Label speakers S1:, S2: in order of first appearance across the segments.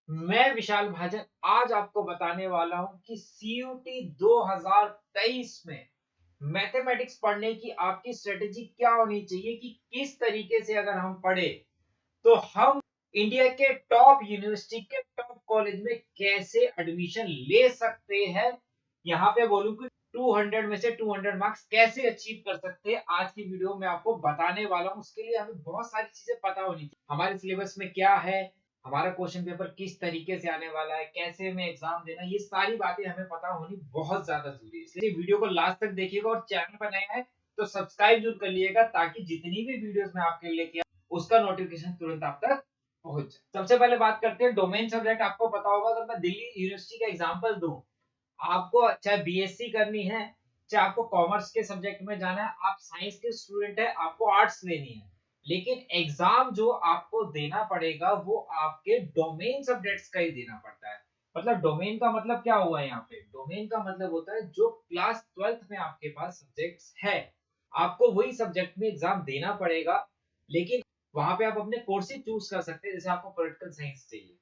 S1: मैं विशाल भाजन आज आपको बताने वाला हूं कि सीयूटी 2023 में मैथमेटिक्स पढ़ने की आपकी स्ट्रेटेजी क्या होनी चाहिए कि किस तरीके से अगर हम पढ़े तो हम इंडिया के टॉप यूनिवर्सिटी के टॉप कॉलेज में कैसे एडमिशन ले सकते हैं। यहाँ पे बोलूं कि 200 में से 200 मार्क्स कैसे अचीव कर सकते हैं, आज की वीडियो में आपको बताने वाला हूं। उसके लिए हमें बहुत सारी चीजें पता होनी चाहिए, हमारे सिलेबस में क्या है, हमारा क्वेश्चन पेपर किस तरीके से आने वाला है, कैसे हमें एग्जाम देना, ये सारी बातें हमें पता होनी बहुत ज्यादा जरूरी है। इसलिए वीडियो को लास्ट तक देखिएगा और चैनल पर नया है तो सब्सक्राइब जरूर कर लिएगा ताकि जितनी भी वीडियोस मैं आपके लिए लेके उसका नोटिफिकेशन तुरंत आप तक पहुंच जाए। सबसे पहले बात करते हैं डोमेन सब्जेक्ट। आपको पता होगा, अगर मैं दिल्ली यूनिवर्सिटी का एग्जांपल दूं, आपको चाहे बीएससी करनी है, चाहे आपको कॉमर्स के सब्जेक्ट में जाना है, आप साइंस के स्टूडेंट है, आपको आर्ट्स लेनी है, लेकिन एग्जाम जो आपको देना पड़ेगा वो आपके डोमेन सब्जेक्ट्स का ही देना पड़ता है। मतलब डोमेन का मतलब क्या हुआ यहाँ पे, डोमेन का मतलब होता है जो क्लास 12th में आपके पास सब्जेक्ट्स है, आपको वही सब्जेक्ट में एग्जाम देना पड़ेगा। लेकिन वहां पे आप अपने कोर्सेज चूज कर सकते हैं। जैसे आपको पॉलिटिकल साइंस चाहिए,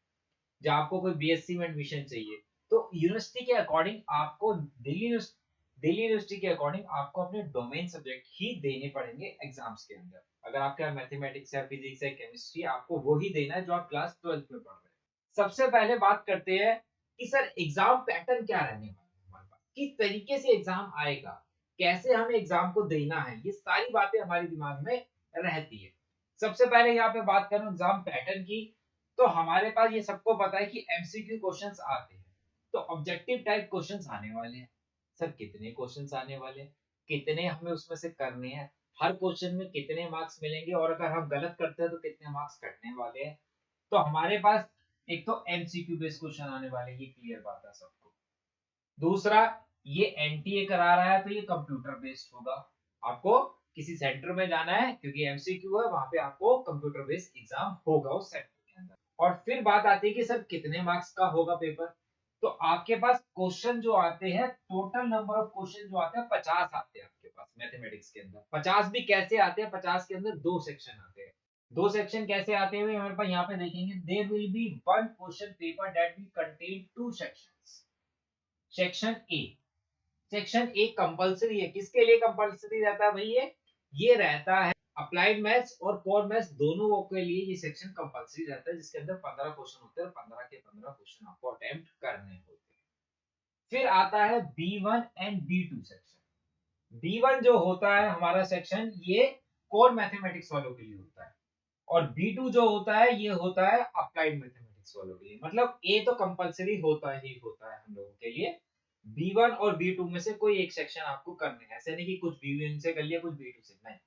S1: या आपको कोई बीएससी में एडमिशन चाहिए, तो यूनिवर्सिटी के अकॉर्डिंग आपको दिल्ली यूनिवर्सिटी के अकॉर्डिंग आपको अपने डोमेन सब्जेक्ट ही देने पड़ेंगे एग्जाम्स के अंदर। अगर आपका मैथमेटिक्स है, फिजिक्स है, केमिस्ट्री, आपको वो ही देना है जो आप क्लास 12th में पढ़ रहे हैं। सबसे पहले बात करते हैं कि सर एग्जाम पैटर्न क्या रहने वाला है, हमारे पास किस तरीके से एग्जाम आएगा, कैसे हमें एग्जाम को देना है, ये सारी बातें हमारे दिमाग में रहती है। सबसे पहले यहाँ पे बात करूं एग्जाम पैटर्न की, तो हमारे पास ये सबको पता है कि एमसीक्यू क्वेश्चंस आते हैं, तो ऑब्जेक्टिव टाइप क्वेश्चंस आने वाले हैं। सर कितने क्वेश्चंस आने वाले हैं, कितने हमें उसमें से करने हैं, हर क्वेश्चन में कितने मार्क्स मिलेंगे, और अगर हम गलत करते हैं तो कितने मार्क्स कटने वाले हैं। तो हमारे पास एक तो एमसीक्यू बेस्ड क्वेश्चन आने वाले, ये क्लियर बात है सबको। दूसरा, ये एनटीए करा रहा है तो ये कंप्यूटर बेस्ड होगा। आपको किसी सेंटर में जाना है क्योंकि एमसीक्यू है, वहां पे आपको कंप्यूटर बेस्ड एग्जाम होगा उस सेंटर के अंदर। और फिर बात आती है कि सर कितने मार्क्स का होगा पेपर। तो आपके पास क्वेश्चन जो आते हैं, टोटल नंबर ऑफ क्वेश्चन जो आते हैं 50 आते हैं आपके पास मैथमेटिक्स के अंदर। 50 भी कैसे आते हैं, 50 के अंदर दो सेक्शन आते हैं। दो सेक्शन कैसे आते हैं हमारे पास, यहाँ पे देखेंगे, there will be one question paper that will contain two sections. Section A, section A compulsory है। किसके लिए कंपलसरी रहता है भाई, ये रहता है अप्लाइड मैथ्स और कोर मैथ्स दोनों के लिए ये सेक्शन कंपलसरी रहता है, जिसके अंदर 15 क्वेश्चन होते हैं और 15 के 15 क्वेश्चन आपको अटेम्प्ट करने होते हैं। फिर आता है B1 and B2 section. B1 जो होता है हमारा सेक्शन, ये कोर मैथमेटिक्स वालों के लिए होता है, और B2 जो होता है ये होता है अप्लाइड मैथमेटिक्स वालों के लिए। मतलब ए तो कंपलसरी होता ही होता है हम लोगों के लिए। B1 और B2 में से कोई एक सेक्शन आपको करने हैं, ऐसे नहीं कि कुछ B1 से कर लिया कुछ B2 से, नहीं।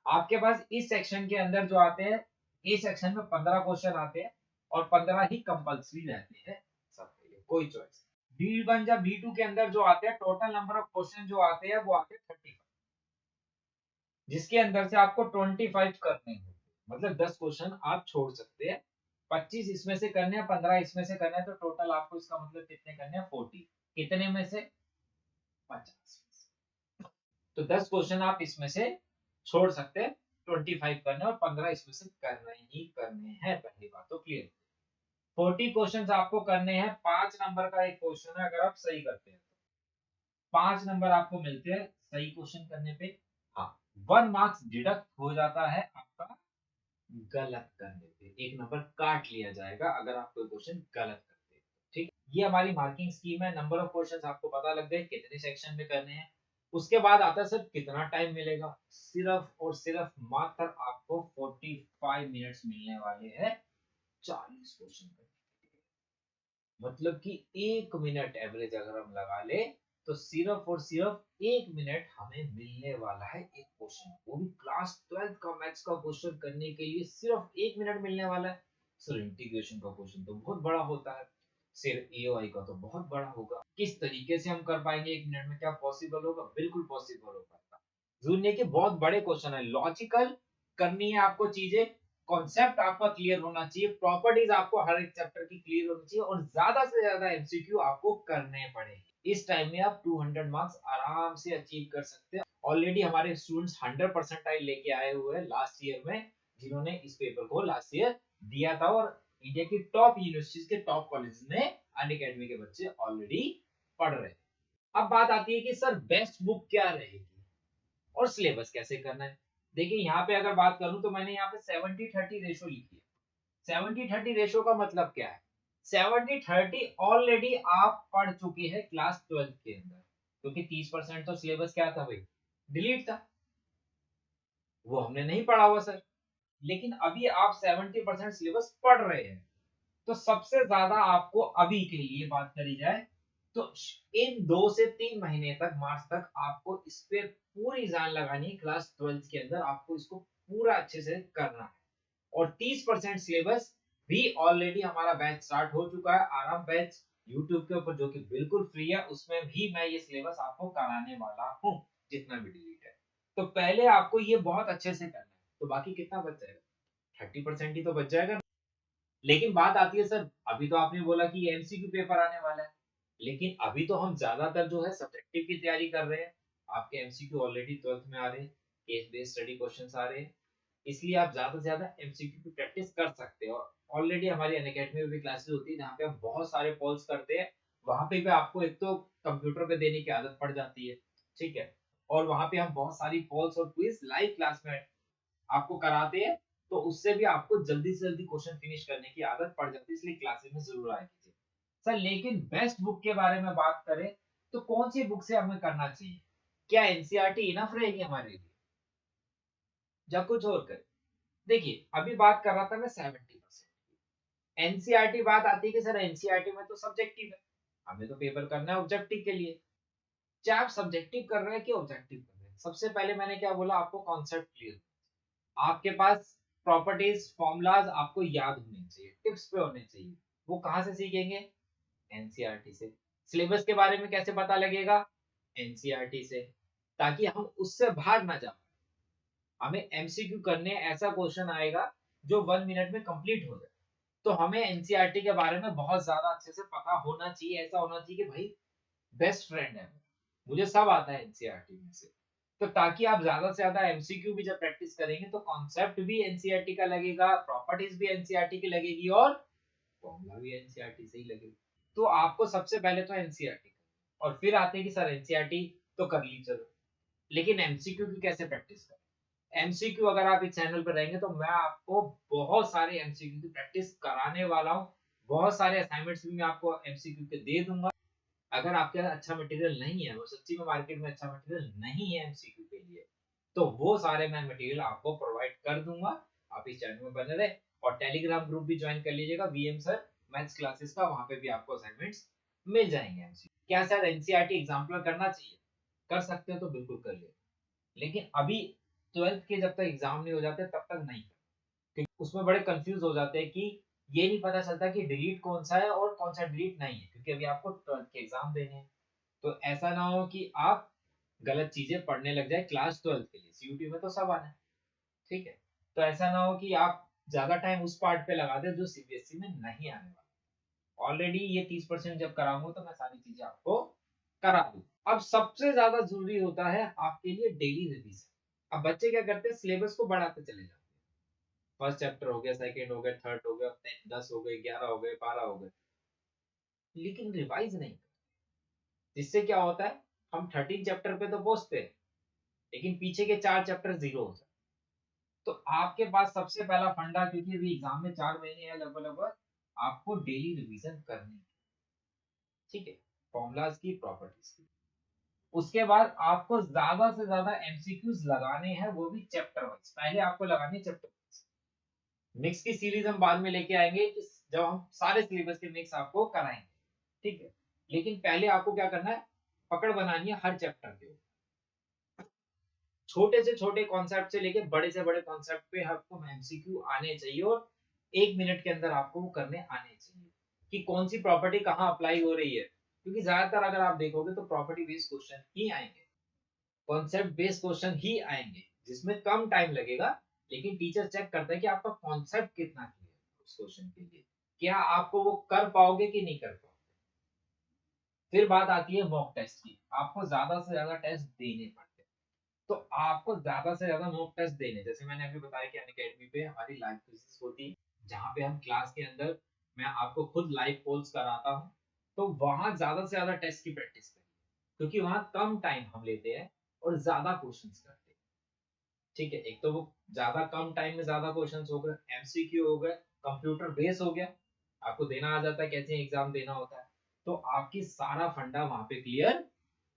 S1: आपके पास इस सेक्शन के अंदर जो आते हैं, इस सेक्शन में 15 क्वेश्चन आते हैं और 15 ही कंपलसरी रहते हैं सबके लिए, कोई चॉइस। B1 या B2 के अंदर जो आते हैं, टोटल नंबर ऑफ क्वेश्चन जो आते हैं वो आते हैं 35, जिसके अंदर से आपको 25 करने हैं। मतलब 10 क्वेश्चन आप छोड़ सकते हैं, 25 इसमें से करने हैं, 15 इसमें से करने हैं, तो टोटल आपको इसका मतलब कितने करने हैं, 40। कितने में से, 50। तो 10 क्वेश्चन आप इसमें से छोड़ सकते हैं, 25 करने और 15 इसमें से करने ही करने हैं। पहली बात तो क्लियर। 40 क्वेश्चन आपको करने हैं, 5 नंबर का एक क्वेश्चन है, अगर आप सही करते हैं तो 5 नंबर आपको मिलते हैं सही क्वेश्चन करने पे। हाँ, 1 मार्क्स डिडक्ट हो जाता है आपका गलत करने पे, एक नंबर काट लिया जाएगा अगर आप कोई क्वेश्चन गलत करते हैं। ठीक, ये हमारी मार्किंग स्कीम है। नंबर ऑफ क्वेश्चंस आपको पता लग गए कितने सेक्शन में करने हैं। उसके बाद आता है सर कितना टाइम मिलेगा, सिर्फ और सिर्फ मात्र आपको 45 मिनट्स मिलने वाले हैं 40 क्वेश्चन करने के लिए। मतलब कि 1 मिनट एवरेज अगर हम लगा ले तो सिर्फ और सिर्फ 1 मिनट हमें मिलने वाला है एक क्वेश्चन, वो भी क्लास 12th का मैथ्स का क्वेश्चन करने के लिए सिर्फ 1 मिनट मिलने वाला है। सर इंटीग्रेशन का क्वेश्चन तो बहुत बड़ा होता है, सिर्फ एओआई का तो बहुत बड़ा होगा, किस तरीके से हम कर पाएंगे 1 मिनट में, क्या पॉसिबल होगा, बिल्कुल पॉसिबल हो पाएगा। जरूरी कि बहुत बड़े क्वेश्चन है, लॉजिकल करनी है आपको चीजें, कॉन्सेप्ट आपका क्लियर होना चाहिए, प्रॉपर्टीज आपको हर एक चैप्टर की क्लियर होनी चाहिए, और ज्यादा से ज्यादा एमसीक्यू आपको करने पड़ेंगे। इस टाइम में आप 200 मार्क्स आराम से अचीव कर सकते हैं। ऑलरेडी हमारे स्टूडेंट्स 100 परसेंटाइल लेके आए हुए हैं लास्ट ईयर में, जिन्होंने इस पेपर को लास्ट ईयर दिया था और इंडिया की टॉप यूनिवर्सिटीज के टॉप कॉलेज में अनअकैडमी के बच्चे ऑलरेडी पढ़ रहे हैं। अब बात आती है कि सर बेस्ट बुक क्या रहेगी और सिलेबस कैसे करना है। देखिए यहाँ पे अगर बात करूं तो मैंने यहाँ पे 70-30 रेशो लिखी है। 70-30 रेशो का मतलब क्या है? 70-30 ऑलरेडी आप पढ़ चुके हैं क्लास 12 के अंदर, क्योंकि 30% तो सिलेबस क्या था भाई, डिलीट था, वो हमने नहीं पढ़ा हुआ सर। लेकिन अभी आप 70% सिलेबस पढ़ रहे हैं, तो सबसे ज्यादा आपको अभी के लिए बात करी जाए तो इन 2 से 3 महीने तक, मार्च तक, आपको इस पे पूरी जान लगानी है। क्लास 12 के अंदर आपको इसको पूरा अच्छे से करना है। और 30% सिलेबस भी ऑलरेडी हमारा बैच स्टार्ट हो चुका है, आराम बैच यूट्यूब के ऊपर, जो कि बिल्कुल फ्री है। उसमें भी मैं ये सिलेबस आपको कराने वाला हूँ, जितना भी डिलीट है। तो पहले आपको ये बहुत अच्छे से करना है, तो बाकी कितना बच जाएगा? 30% ही तो बच जाएगा। लेकिन बात आती है सर, अभी तो आपने बोला कि ये एमसीक्यू पेपर आने वाला है, लेकिन अभी तो हम ज्यादातर जो है सब्जेक्टिव की तैयारी कर रहे हैं। आपके एमसीक्यू ऑलरेडी 12th में आ रहे हैं, केस बेस्ड स्टडी क्वेश्चंस आ रहे हैं, इसलिए आप ज्यादा से ज्यादा एमसीक्यू की प्रैक्टिस कर सकते हो। ऑलरेडी हमारी अनअकैडमी में भी क्लासेस होती है, जहाँ पे हम बहुत सारे पॉल्स करते हैं। वहां पे भी आपको एक तो कंप्यूटर पे देने की आदत पड़ जाती है, ठीक है, और वहां पे हम बहुत सारी पॉल्स और क्विज लाइव क्लास में आपको कराते हैं, तो उससे भी आपको जल्दी से जल्दी क्वेश्चन फिनिश करने की आदत पड़ जाती है, इसलिए क्लासेस में जरूर आए कीजिए सर। लेकिन बेस्ट बुक के बारे में बात करें तो कौन सी बुक से हमें करना चाहिए? क्या एनसीईआरटी इनफ रहेगी हमारे लिए, या कुछ और करें? देखिए अभी बात कर रहा था मैं 70%। एनसीईआरटी बात आती है कि सर एनसीईआरटी में तो सब्जेक्टिव है, हमें तो पेपर करना है ऑब्जेक्टिव के लिए। चाहे आप सब्जेक्टिव कर रहे हैं कि ऑब्जेक्टिव कर रहे हैं, सबसे पहले मैंने क्या बोला, आपको कॉन्सेप्ट क्लियर, आपके पास प्रॉपर्टीज फॉर्मूलाज आपको याद होने चाहिए, टिप्स पे होने चाहिए। वो कहाँ से सीखेंगे? एनसीईआरटी से। सिलेबस के बारे में कैसे पता लगेगा? एनसीईआरटी से, ताकि हम उससे भाग ना जा। हमें एमसीक्यू करने, ऐसा क्वेश्चन आएगा जो 1 मिनट में कंप्लीट हो जाए, तो हमें एनसीईआरटी के बारे में बहुत ज्यादा अच्छे से पता होना चाहिए। ऐसा होना चाहिए कि भाई बेस्ट फ्रेंड है, मुझे सब आता है एनसीईआरटी में से। तो ताकि आप ज्यादा से ज्यादा एमसीक्यू भी जब प्रैक्टिस करेंगे तो कॉन्सेप्ट भी एनसीईआरटी का लगेगा, प्रॉपर्टीज भी एनसीईआरटी की लगेगी और फॉर्मूला भी एनसीईआरटी से ही लगेगा। तो आपको सबसे पहले तो एनसीईआरटी, और फिर आते हैं कि सर एनसीईआरटी तो कर ली चलो, लेकिन एमसीक्यू की कैसे प्रैक्टिस करें? एमसीक्यू अगर आप इस चैनल पर रहेंगे तो मैं आपको बहुत सारे एमसीक्यू की प्रैक्टिस कराने वाला हूँ। बहुत सारे असाइनमेंट्स भी मैं आपको एमसीक्यू के दे दूंगा। अगर आपके पास अच्छा मटेरियल नहीं है, वो सच्ची में मार्केट में अच्छा मटेरियल नहीं है एमसीक्यू के लिए, तो वो सारे मैं मटेरियल आपको प्रोवाइड कर दूंगा। आप इस चैनल में बने रहे, और टेलीग्राम ग्रुप भी ज्वाइन कर लीजिएगा वीएम सर मैथ्स क्लासेस का, वहां पे भी आपको असाइनमेंट्स मिल जाएंगे एमसीक्यू। क्या सर एनसीईआरटी एग्जाम्पल करना चाहिए? कर सकते हो तो बिल्कुल कर ले, लेकिन अभी 12th के जब तक एग्जाम नहीं हो जाते तब तक नहीं, क्योंकि उसमें बड़े कंफ्यूज हो जाते हैं कि ये नहीं पता चलता कि डिलीट कौन सा है और कौन सा डिलीट नहीं है, क्योंकि अभी आपको 12th के एग्जाम देने हैं। तो ऐसा ना हो कि आप गलत चीजें पढ़ने लग जाए क्लास 12th के लिए, सीयूटी में तो सब आना है, ठीक है। तो ऐसा ना हो कि आप ज्यादा टाइम उस पार्ट पे लगा दे जो सीबीएसई में नहीं आने वाला। ऑलरेडी ये 30% जब कराऊंगा तो मैं सारी चीजें आपको करा दूं। अब सबसे ज्यादा जरूरी होता है आपके लिए डेली रिवीजन। अब बच्चे क्या करते हैं, सिलेबस को बढ़ाते चले जाते हैं। फर्स्ट चैप्टर हो गया, सेकंड हो गया, थर्ड हो गया, 10 हो गए, 11 हो गए, 12 हो गए, लेकिन रिवाइज नहीं। जिससे क्या होता है, हम 13 चैप्टर पे तो पहुंचते हैं, लेकिन पीछे के 4 चैप्टर जीरो हो जाते। तो आपके पास सबसे पहला फंडा, क्योंकि अभी एग्जाम में 4 महीने है लगभग लगभग, आपको डेली रिवीजन करनी है, ठीक है, फॉर्मूलाज की, प्रॉपर्टीज की। उसके बाद आपको ज्यादा से ज्यादा एमसीक्यूज लगाने हैं, वो भी चैप्टर वाइज। पहले आपको लगाने चैप्टर वाइज। मिक्स की सीरीज हम बाद में लेके आएंगे कि जब हम सारे सिलेबस के मिक्स आपको कराएंगे, ठीक है। लेकिन पहले आपको क्या करना है, पकड़ बनानी है हर चैप्टर के ऊपर। छोटे से छोटे कॉन्सेप्ट से लेके बड़े से बड़े कॉन्सेप्ट पे आपको एमसीक्यू आने चाहिए, और 1 मिनट के अंदर आपको वो करने आने चाहिए कि कौन सी प्रॉपर्टी कहाँ अप्लाई हो रही है। क्योंकि ज्यादातर अगर आप देखोगे तो प्रॉपर्टी बेस्ड क्वेश्चन ही आएंगे, कॉन्सेप्ट बेस्ड क्वेश्चन ही आएंगे, जिसमें कम टाइम लगेगा। लेकिन टीचर चेक करता है कि आपका कॉन्सेप्ट कितना क्लियर है उस क्वेश्चन के लिए, क्या आपको वो कर पाओगे कि नहीं कर पाओगे। फिर बात आती है मॉक टेस्ट की, आपको ज्यादा से ज्यादा टेस्ट देने पड़ते हैं। तो आपको ज्यादा से ज्यादा मॉक टेस्ट देने, जैसे मैंने अभी बताया कि अनअकैडमी पे हमारी लाइव क्विज़ेस होती है, जहाँ पे हम क्लास के अंदर मैं आपको खुद लाइव पोल्स कराता हूँ, तो वहां ज्यादा से ज्यादा टेस्ट की प्रैक्टिस करिए, क्योंकि वहां कम टाइम हम लेते हैं और ज्यादा क्वेश्चंस करते हैं। ठीक है, एक तो वो ज्यादा कम टाइम में ज्यादा क्वेश्चंस हो गए, एमसीक्यू हो गए, कंप्यूटर बेस हो गया, आपको देना आ जाता है कैसे एग्जाम देना होता है, तो आपकी सारा फंडा वहां पे क्लियर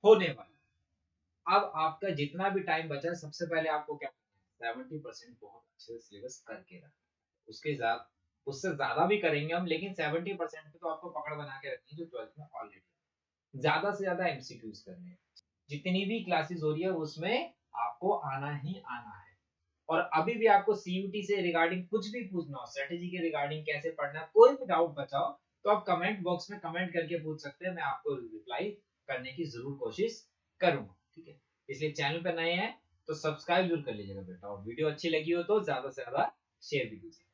S1: होने वाला है। अब आपका जितना भी टाइम बचा है, सबसे पहले आपको क्या करना है, 70% बहुत अच्छे से सिलेबस करके रखना है। उसके साथ उससे ज्यादा भी करेंगे हम, लेकिन 70% पे तो आपको पकड़ बना के रखनी है, जो 12th में ऑलरेडी ज्यादा से ज्यादा एमसीक्यूज करने हैं। जितनी भी क्लासेस हो रही है उसमें आपको आना ही आना है। और अभी भी आपको सीयूटी से रिगार्डिंग कुछ भी पूछना हो, स्ट्रेटेजी के रिगार्डिंग कैसे पढ़ना है, कोई भी डाउट बचा हो, तो आप कमेंट बॉक्स में कमेंट करके पूछ सकते हैं, मैं आपको रिप्लाई करने की जरूर कोशिश करूंगा। ठीक है, इसलिए चैनल पर नए हैं तो सब्सक्राइब जरूर कर लीजिएगा बेटा, और वीडियो अच्छी लगी हो तो ज्यादा से ज्यादा शेयर भी कीजिए।